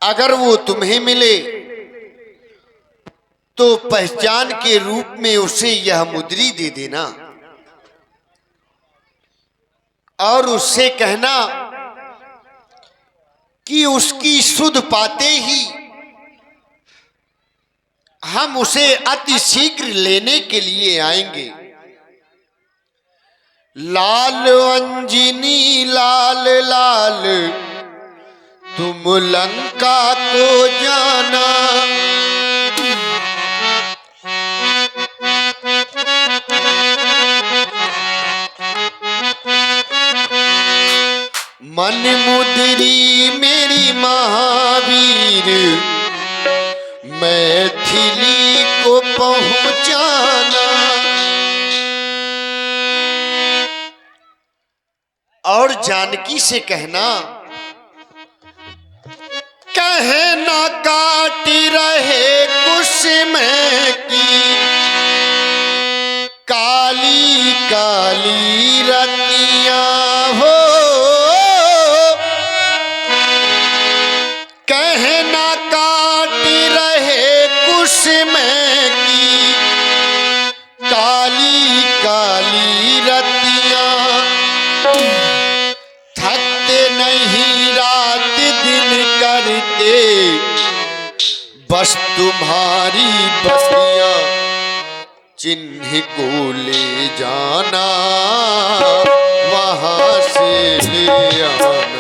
अगर वो तुम्हें मिले तो पहचान के रूप में उसे यह मुद्री दे देना और उससे कहना कि उसकी सुध पाते ही हम उसे अति शीघ्र लेने के लिए आएंगे। लाल अंजनी लाल लाल तुम लंका को जाना, मन मुद्री मेरी महावीर मैथिली को पहुंचाना। और जानकी से कहना कहे ना काट रहे कुसुम की काली काली रतियां हो, कहना काट रहे कुसुम की काली काली रतियां, थकते नहीं रात दिन करते बस तुम्हारी बतियां, चिन्ह को ले जाना वहां से ले आना।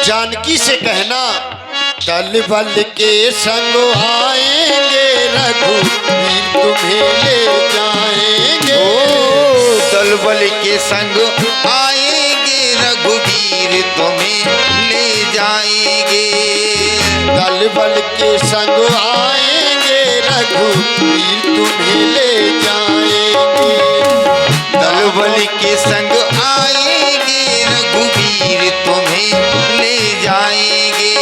जानकी से कहना दल बल के संग आएंगे रघुवीर तुम्हें ले जाएंगे, दल बल के संग आएंगे रघुवीर तुम्हें ले जाएंगे, दल बल के संग आएंगे रघुवीर तुम्हें ले जाएंगे, दल बल के संग आएंगे रघुवीर तुम्हें ले जाएंगे,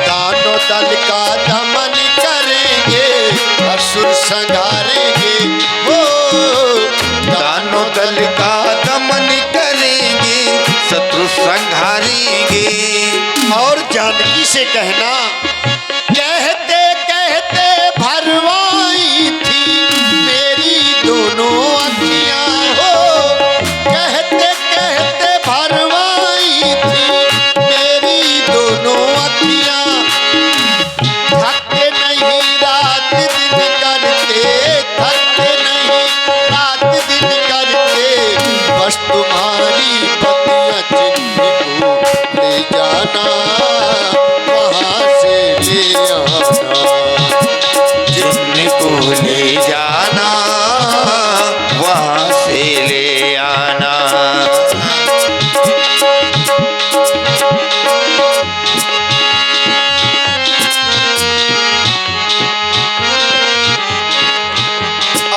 दानों दल का दमन करेंगे असुर संहारेंगे, वो दानों दल का दमन करेंगे शत्रु संहारेंगे। और जानकी से कहना कहते कहते भरवाई थी मेरी दोनों अखियां हो, कहते कहते भरवाई थी मेरी दोनों अखियां, थकते नहीं रात दिन करते, थकते नहीं रात दिन करते बस तुम्हारी बतियां, चिन्ह को ले जाना वहां से ले आना, चिन्ह को ले जाना वहां से ले आना।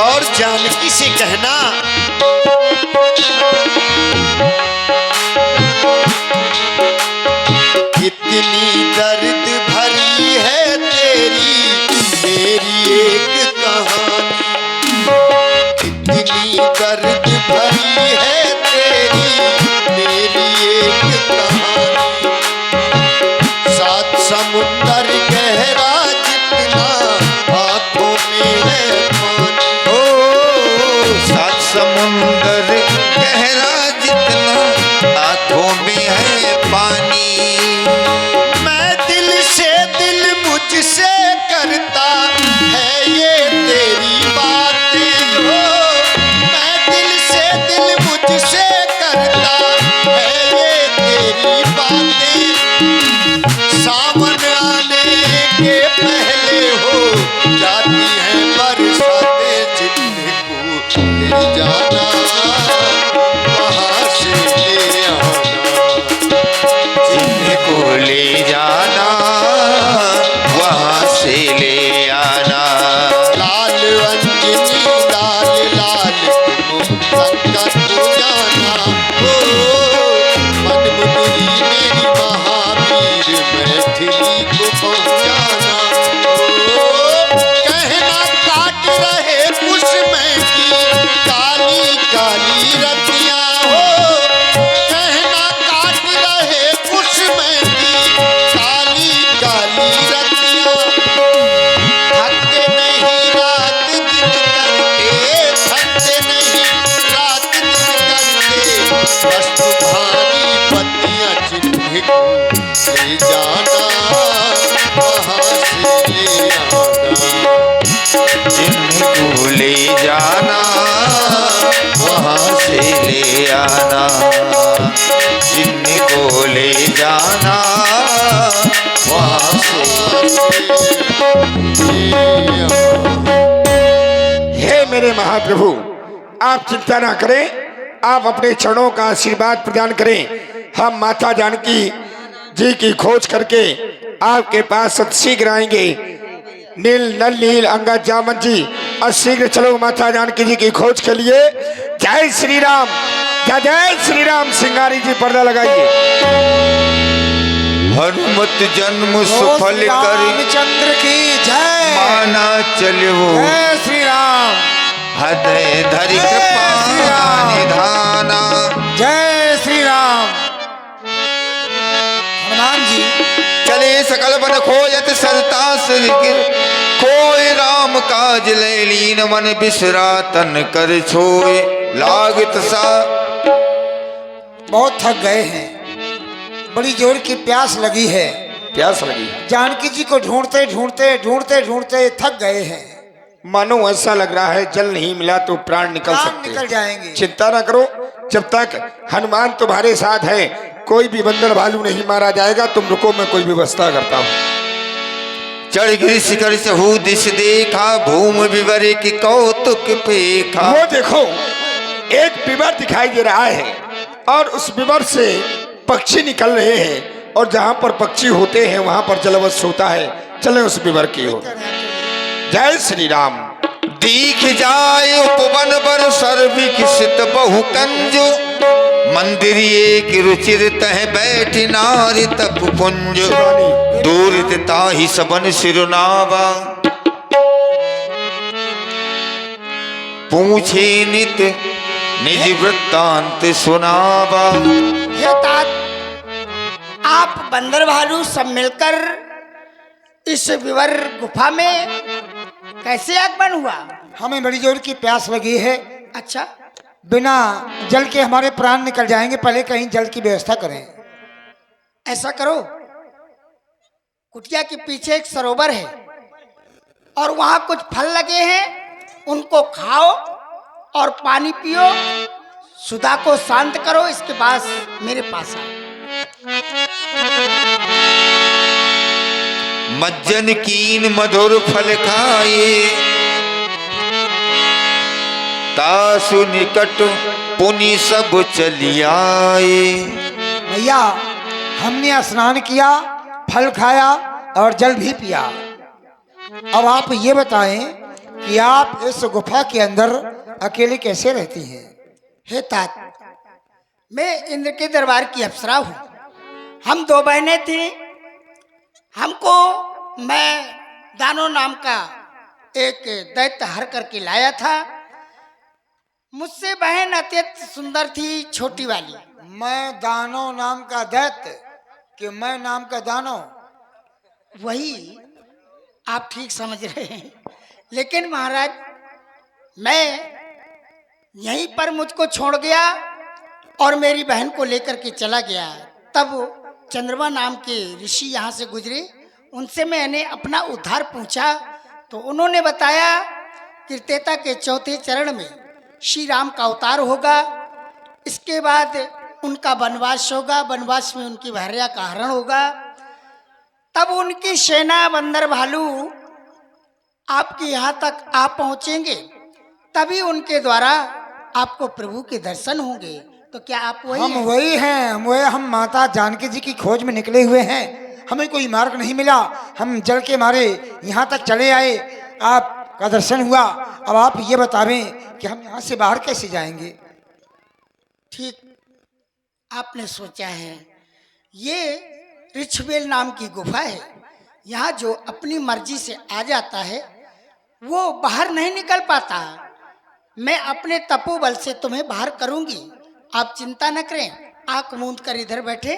और जानकी से कहना भरी है तेरी मेरी एक कहानी। सात समुंदर गहरा जितना आंखों में है पानी। ओ सात समुंदर गहरा जितना आंखों में है पानी। मैं दिल से दिल मुझसे करता है ये तेरी बातें हो। मैं दिल से दिल मुझसे करता है ये तेरी बातें। सावन आने के पहले हो जाती हैं बरसातें। जिनको ले जाना वहाँ से ले आना। जिनको ले जाना वहाँ से ले आना। लाल अंजनी लाल लाल तुम संकट को जाना। ओ मन मुंदरी मेरी महावीर मैथिली को पहुँचाना। ओ कहना काट रहे कुसुम की काली काली रतियाँ हो। कहना काट रहे कुसुम की काली काली रतियाँ। थकते नहीं रात दिन करके, थकते नहीं रात दिन करके। बस तुम्हारी पतियाँ जिनको ले जाना वहाँ से ले आना। जिनको ले जाना वहाँ से ले आना। जिनको ले जाना वहाँ से। हे मेरे महाप्रभु, आप चिंता ना करें, आप अपने चरणों का आशीर्वाद प्रदान करें। हम माता जानकी जी की खोज करके आपके पास शीघ्र आएंगे। नील नल नील अंगद जामन जी, और शीघ्र चलो माता जानकी जी की खोज के लिए। जय श्री राम, जय जय श्री राम। सिंगारी जी पर्दा लगाइए। हनुमत जन्म सुफल कर चंद्र की जय। माना चलो जय श्री राम। हृदय धरि कृपा निधाना। जय श्री राम। हनुमान जी चले सकल बन खोजत सरता सिर। खोए राम काज ले लीन मन बिसरा तन कर छोए लागत सा। बहुत थक गए हैं, बड़ी जोर की प्यास लगी है। प्यास लगी, जानकी जी को ढूंढते ढूंढते ढूंढते ढूंढते थक गए हैं। मानो ऐसा लग रहा है जल नहीं मिला तो प्राण निकल प्राण सकते निकल हैं। जाएंगे। चिंता ना करो, जब तक हनुमान तुम्हारे साथ है कोई भी बंदर भालू नहीं मारा जाएगा। तुम रुको, मैं कोई व्यवस्था करता हूँ। चढ़ गिर शिखर सहू दिश देखा। भूमि विवर की कौतुक पेखा। वो देखो, एक विवर दिखाई दे रहा है और उस विवर से पक्षी निकल रहे हैं। और जहाँ पर पक्षी होते हैं वहाँ पर जलवश होता है। चले उस विवर की ओर। जय श्री राम। दीख जाए उपवन बर सर्विकसित बहु कंजु। मंदिर एक रुचिर तह बैठ नारी तप पुंज। दूर ताहि सबन सिरुनावा। पूछे नित निज वृत्तांत सुनावा। हे तात, आप बंदर भालू सब मिलकर इस विवर गुफा में कैसे आगमन हुआ? हमें बड़ी जोर की प्यास लगी है। अच्छा, बिना जल के हमारे प्राण निकल जाएंगे। पहले कहीं जल की व्यवस्था करें। ऐसा करो, कुटिया के पीछे एक सरोवर है और वहां कुछ फल लगे हैं, उनको खाओ और पानी पियो, सुधा को शांत करो। इसके बाद मेरे पास आओ। मज्जन कीन मधुर फल खाए। तासु निकट पुनि सब चली आए। भैया, हमने स्नान किया, फल खाया और जल भी पिया। अब आप ये बताएं कि आप इस गुफा के अंदर अकेले कैसे रहती हैं? हे तात, मैं इंद्र के दरबार की अप्सरा हूँ। हम दो बहनें थी। हमको मैं दानो नाम का एक दैत्य हर करके लाया था। मुझसे बहन अत्यंत सुंदर थी, छोटी वाली। मैं दानव नाम का दैत्य कि मैं नाम का दानव? वही आप ठीक समझ रहे हैं, लेकिन महाराज मैं यहीं पर मुझको छोड़ गया और मेरी बहन को लेकर के चला गया। तब चंद्रमा नाम के ऋषि यहाँ से गुजरे, उनसे मैंने अपना उद्धार पूछा तो उन्होंने बताया कि त्रेता के चौथे चरण में श्री राम का अवतार होगा, इसके बाद उनका वनवास होगा, वनवास में उनकी भार्या का हरण होगा, तब उनकी सेना बंदर भालू आपके यहाँ तक आ पहुँचेंगे, तभी उनके द्वारा आपको प्रभु के दर्शन होंगे। तो क्या आप वही हम हैं? वही हैं, हम माता जानकी जी की खोज में निकले हुए हैं। हमें कोई मार्ग नहीं मिला, हम जल के मारे यहाँ तक चले आए, आपका दर्शन हुआ। अब आप ये बतावें कि हम यहाँ से बाहर कैसे जाएंगे? ठीक आपने सोचा है। ये ऋछबेल नाम की गुफा है, यहाँ जो अपनी मर्जी से आ जाता है वो बाहर नहीं निकल पाता। मैं अपने तपोबल से तुम्हें बाहर करूंगी, आप चिंता न करें। आंख मूंद कर इधर बैठे,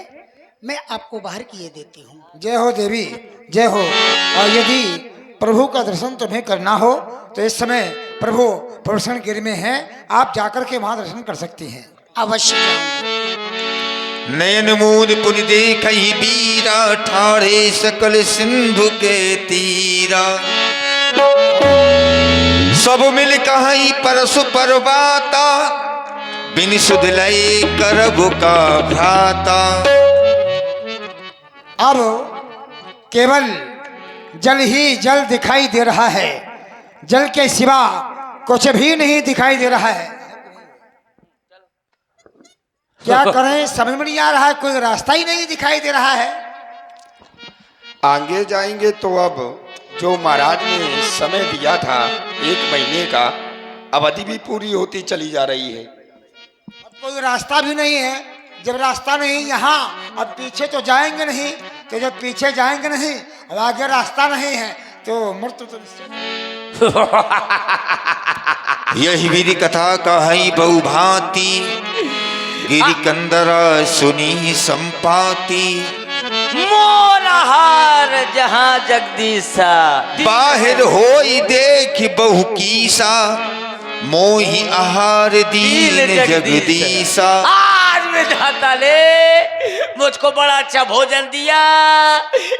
मैं आपको बाहर किए देती हूँ। जय हो देवी, जय हो। और यदि प्रभु का दर्शन तुम्हें करना हो तो इस समय प्रभु प्रवसन गिर में हैं, आप जाकर के वहाँ दर्शन कर सकती हैं। अवश्य जाऊंगी। नयन मूद पुन देखहि बीरा, ठाढ़े सकल सिंधु के तीरा। सब मिल कहीं परसु परबाता, बिन सुध लय करब का भ्राता। अब केवल जल ही जल दिखाई दे रहा है, जल के सिवा कुछ भी नहीं दिखाई दे रहा है। क्या करें समझ में नहीं आ रहा है, कोई रास्ता ही नहीं दिखाई दे रहा है। आगे जाएंगे तो अब जो महाराज ने समय दिया था 1 महीने का, अवधि भी पूरी होती चली जा रही है। अब कोई रास्ता भी नहीं है। जब रास्ता नहीं यहाँ, अब पीछे तो जाएंगे नहीं, तो जब पीछे जाएंगे नहीं, अब आगे रास्ता नहीं है तो मृत्यु तो निश्चित। यही वीर कथा कही बहु भांति, गिरि कंदरा सुनी संपाति। मोरहार जहाँ जगदीशा, बाहिर होई देख बहु कीसा, मोहि आहार दीन जगदीशा। आज विधाता ले मुझको बड़ा अच्छा भोजन दिया।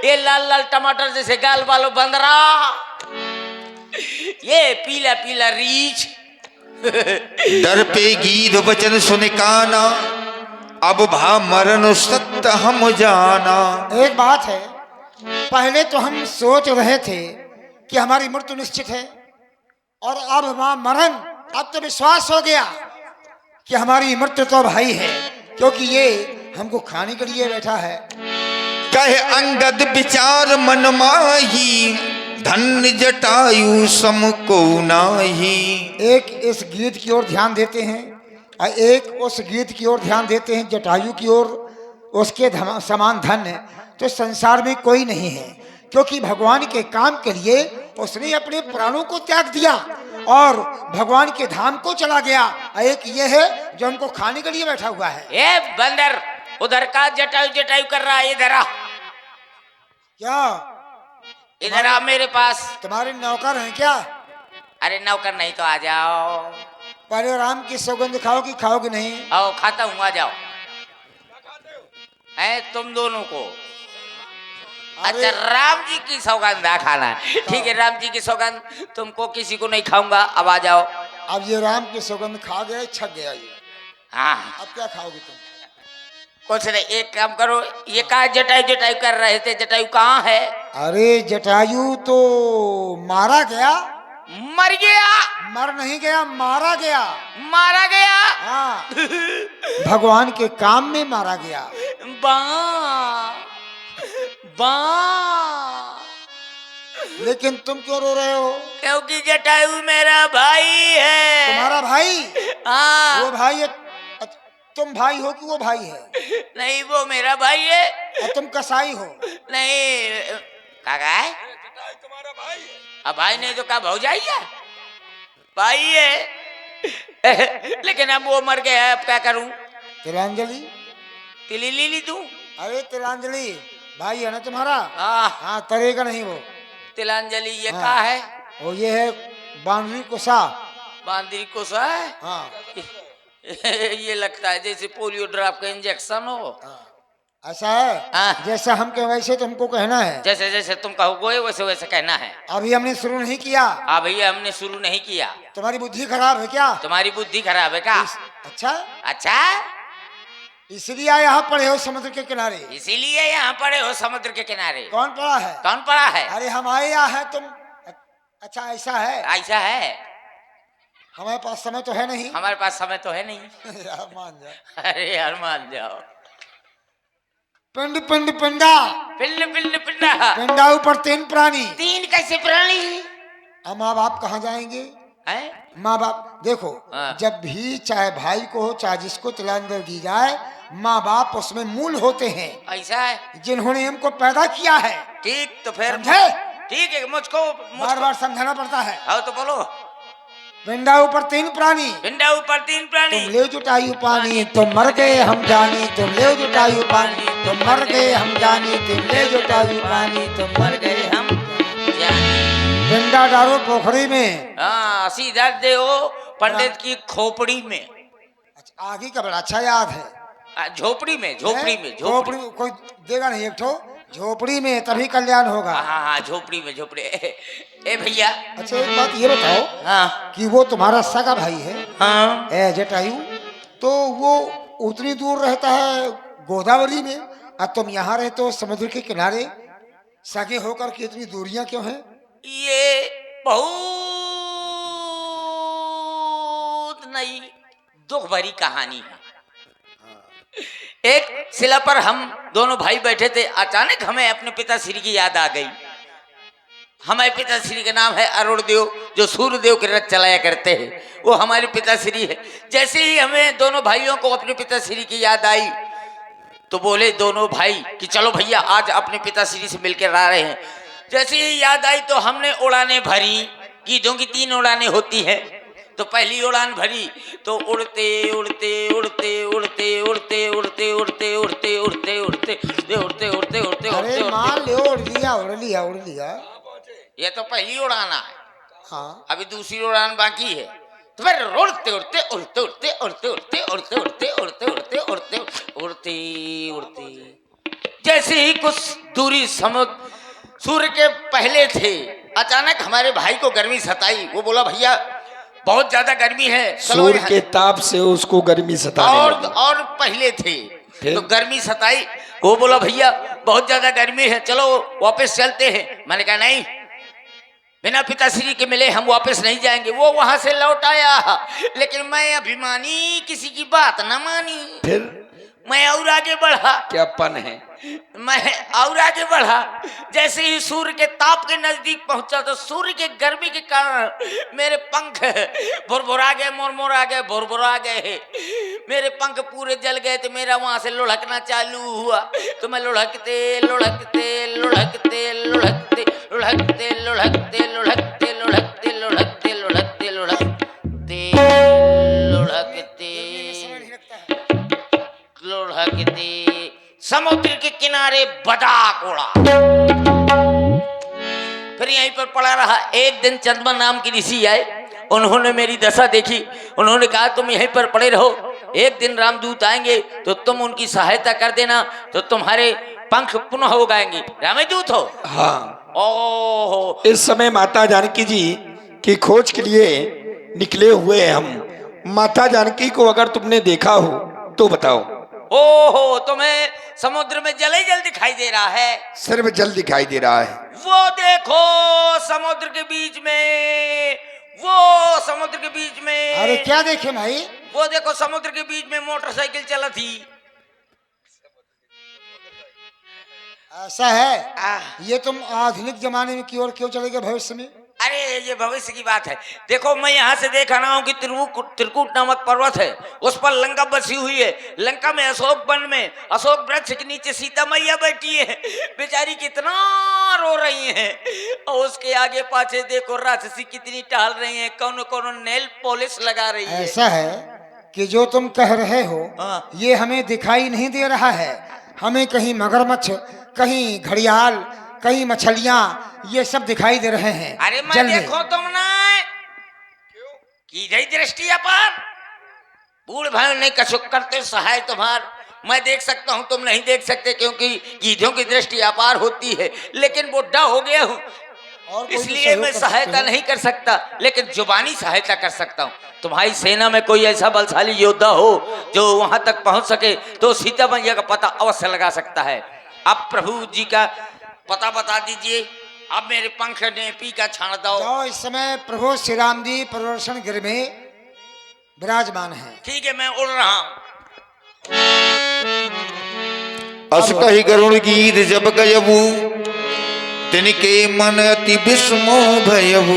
ये लाल लाल टमाटर जैसे गाल वालों बंदरा, ये पीला पीला रीछ। डर पे गीध वचन सुन काना, अब भा मरण सत्य हम जाना। एक बात है, पहले तो हम सोच रहे थे कि हमारी मृत्यु निश्चित है, और अब वहां मरण, अब तो विश्वास हो गया कि हमारी मृत्यु तो भाई है, क्योंकि ये हमको खाने के लिए बैठा है। कहे अंगद विचार मन माही, धन्य जटायु सम को नाही। एक इस गीत की ओर ध्यान देते हैं और एक उस गीत की ओर ध्यान देते हैं, जटायु की ओर। उसके समान धन्य तो संसार में कोई नहीं है, क्योंकि भगवान के काम के लिए उसने अपने प्राणों को त्याग दिया और भगवान के धाम को चला गया। एक ये है जो हमको खाने के लिए बैठा हुआ है। ए बंदर, उधर का जटायु जटायु कर रहा है, इधर आ, क्या इधर आ मेरे पास। तुम्हारे नौकर हैं क्या? अरे नौकर नहीं तो आ जाओ। पहले राम की सौगंध खाओगी, खाओगी नहीं? आओ खाता हूँ, आ जाओ। है तुम दोनों को? अच्छा, राम जी की सौगंध खाना है, ठीक है। राम जी की सौगंध तुमको किसी को नहीं खाऊंगा, अब आ जाओ। अब ये राम की सौगंध खा गया, छक गया ये। हाँ, अब क्या खाओगी तुम? कुछ नहीं, एक काम करो, ये कहा जटायु जटायु कर रहे थे, जटायु कहाँ है? अरे जटायु तो मारा गया। मर गया? मर नहीं गया, मारा गया। मारा गया? हाँ, भगवान के काम में मारा गया। बा बा लेकिन तुम क्यों रो रहे हो? क्योंकि जटायु मेरा भाई है। तुम्हारा भाई? हाँ। वो भाई है? तुम भाई हो कि वो भाई है? नहीं, वो मेरा भाई है। और तुम कसाई हो? नहीं, काका है। तुम्हारा भाई है। अब भाई नहीं तो क्या भौजाई है? भाई है। लेकिन अब वो मर गया है, अब क्या करूं? तिलांजलि। तिली ली तू? अरे तिलांजलि भाई है ना तुम्हारा? हाँ, हाँ तरेगा नहीं वो। तिलांजलि ये हाँ। का है? वो ये है बांदरी कोसा। बांदरी को सा है? हाँ ये लगता है जैसे पोलियो ड्रॉप का इंजेक्शन हो। ऐसा है। हाँ। जैसा हम कहें वैसे तुमको कहना है। जैसे जैसे तुम कहोगे वैसे वैसे कहना है। अभी हमने शुरू नहीं किया। हाँ भैया, हमने शुरू नहीं किया। तुम्हारी बुद्धि खराब है क्या? तुम्हारी बुद्धि खराब है क्या? अच्छा, अच्छा, इसलिए यहाँ पड़े हो समुद्र के किनारे। इसीलिए यहाँ पड़े हो समुद्र के किनारे। कौन पड़ा है? कौन पड़ा है? अरे हम आए यहाँ है तुम। अच्छा ऐसा है। ऐसा है। हमारे पास समय तो है नहीं। हमारे पास समय तो है नहीं। यार मान जाओ। अरे यार मान जाओ। पिंड पिंड पिंडा। पिंड पिंड पिंडा। पिंडा ऊपर 3 प्राणी। 3 कैसे प्राणी? अब माँ बाप कहाँ जाएंगे? हैं? माँ बाप देखो, हाँ। जब भी चाहे भाई को हो चाहे जिसको तिलांजलि दी जाए, माँ बाप उसमें मूल होते हैं, ऐसा है। जिन्होंने हमको पैदा किया है। ठीक, तो फिर समझे? ठीक है, मुझको बार बार समझाना पड़ता है। आओ तो बोलो। पिंडा ऊपर 3 प्राणी। पिंडा ऊपर 3 प्राणी। तुम ले जुटायु पानी तुम मर गए हम जानी, तुम ले जुटायु पानी तुम मर गए हम जानी, तुम ले जुटायु पानी तुम मर गए हम। पिंडा डालो पोखरी में। हाँ, सीधा दे पंडित की खोपड़ी में। अच्छा, आगे का बड़ा अच्छा याद है। झोपड़ी में, झोपड़ी में, झोपड़ी में कोई देगा नहीं एक ठो। झोपड़ी में तभी कल्याण होगा। हाँ हाँ, झोपड़ी में, झोपड़ी। ए भैया। अच्छा एक बात ये बताओ। हाँ कि वो तुम्हारा सगा भाई है? हाँ। जटायु, तो वो उतनी दूर रहता है गोदावरी में और तुम यहाँ रहते हो समुद्र के किनारे। सगे होकर के इतनी दूरियां क्यों हैं? ये बहुत नई दुख भरी कहानी है। एक शिला पर हम दोनों भाई बैठे थे, अचानक हमें अपने पिताश्री की याद आ गई। हमारे पिताश्री का नाम है अरुण देव, जो सूर्य देव के रथ चलाया करते हैं, वो हमारे पिताश्री है। जैसे ही हमें दोनों भाइयों को अपने पिताश्री की याद आई तो बोले दोनों भाई कि चलो भैया आज अपने पिताश्री से मिलकर आ रहे हैं। जैसे ही याद आई तो हमने उड़ानें भरी, गीधों की 3 उड़ानें होती हैं। तो पहली उड़ान भरी तो उड़ते उड़ते उड़ते उड़ते उड़ते उड़ते उड़ते उड़ते उड़ते उड़ते उड़ते उड़ते उड़ते अरे मान लो उड़ लिया उड़ लिया उड़ लिया। ये तो पहली उड़ान है। हाँ अभी दूसरी उड़ान बाकी है। तो फिर उड़ते उड़ते उड़ते उड़ते उड़ते उड़ते उड़ते उड़ते उड़ते उड़ते उड़ते उड़ते उड़ते जैसे ही कुछ दूरी समुद्र सूर्य के पहले थे, अचानक हमारे भाई को गर्मी सताई। वो बोला भैया बहुत ज्यादा गर्मी है। सूर्य के ताप से उसको गर्मी सताने लगी। और पहले थे तो गर्मी सताई। वो बोला भैया बहुत ज्यादा गर्मी है, चलो वापस चलते हैं। मैंने कहा नहीं, बिना पिताश्री के मिले हम वापस नहीं जाएंगे। वो वहां से लौट आया, लेकिन मैं अभिमानी किसी की बात न मानी। फिर मैं और आगे बढ़ा। क्या पन है? मैं और आगे बढ़ा। जैसे ही सूर्य के ताप के नजदीक पहुंचा तो सूर्य के गर्मी के कारण मेरे पंख भुरभुरा गए, मुरमुरा गए, भुरभुरा गए। मेरे पंख पूरे जल गए। तो मेरा वहां से लुढ़कना चालू हुआ। तो मैं लुढ़कते लुढ़कते लुढ़कते लुढ़कते लुढ़कते लुढ़कते लुढ़कते लुढ़कते लुढ़कते लुढ़कते लुढ़कते लुढ़कते समुद्र के किनारे बदाक उड़ा। फिर यहीं पर पड़ा रहा। एक दिन चंद्रमा नाम की ऋषि आए, उन्होंने मेरी दशा देखी। उन्होंने कहा तुम यहीं पर पड़े रहो, एक दिन रामदूत आएंगे तो तुम उनकी सहायता कर देना, तो तुम्हारे पंख पुनः उगाएंगे। रामदूत हो? हाँ। ओहो, इस समय माता जानकी जी की खोज के लिए निकले हुए हैं हम। माता जानकी को अगर तुमने देखा हो तो बताओ। ओहो, तुम्हें समुद्र में जल ही जल दिखाई दे रहा है? सिर्फ जल दिखाई दे रहा है। वो देखो समुद्र के बीच में, वो समुद्र के बीच में। अरे क्या देखे भाई? वो देखो समुद्र के बीच में मोटरसाइकिल चला थी। ऐसा है? ये तुम आधुनिक जमाने में की ओर क्यों चले गए भविष्य में? अरे ये भविष्य की बात है। देखो मैं यहाँ से देख रहा हूँ कि त्रिकूट नामक पर्वत है, उस पर लंका बसी हुई है। लंका में अशोक वन में अशोक वृक्ष के नीचे सीता मैया बैठी है। बेचारी कितना रो रही हैं और उसके आगे पाछे देखो राक्षसी कितनी टहल रही हैं, कौन कौन नेल पॉलिश लगा रही है। ऐसा है कि जो तुम कह रहे हो हाँ। ये हमें दिखाई नहीं दे रहा है। हमें कहीं मगरमच्छ, कहीं घड़ियाल, कहीं मछलियां, ये सब दिखाई दे रहे हैं। अरे मैं जल में। देखो तुम ना की गई दृष्टि अपार, बूढ़ भाई नहीं कछुक करते सहाय तुम्हार। मैं देख सकता हूँ, तुम नहीं देख सकते, क्योंकि गीधों की दृष्टि अपार होती है। लेकिन बुढ़ा हो गया हूँ, और कोई इसलिए सहयोग मैं कर सकते सहायता हो? नहीं कर सकता, लेकिन जुबानी सहायता कर सकता हूँ। तुम्हारी सेना में कोई ऐसा बलशाली योद्धा हो जो वहां तक पहुंच सके तो सीता मैया का पता अवश्य लगा सकता है। अब प्रभु जी का पता बता दीजिए। अब मेरे पंख ने पी का छाण दो। जाओ, इस समय प्रभु श्री राम जी प्रदर्शन गृह में विराजमान है। ठीक है, मैं उड़ रहा हूँ। अस कहि गरुण गीत जब गयबू तिनके मन अति विस्मो भयबू।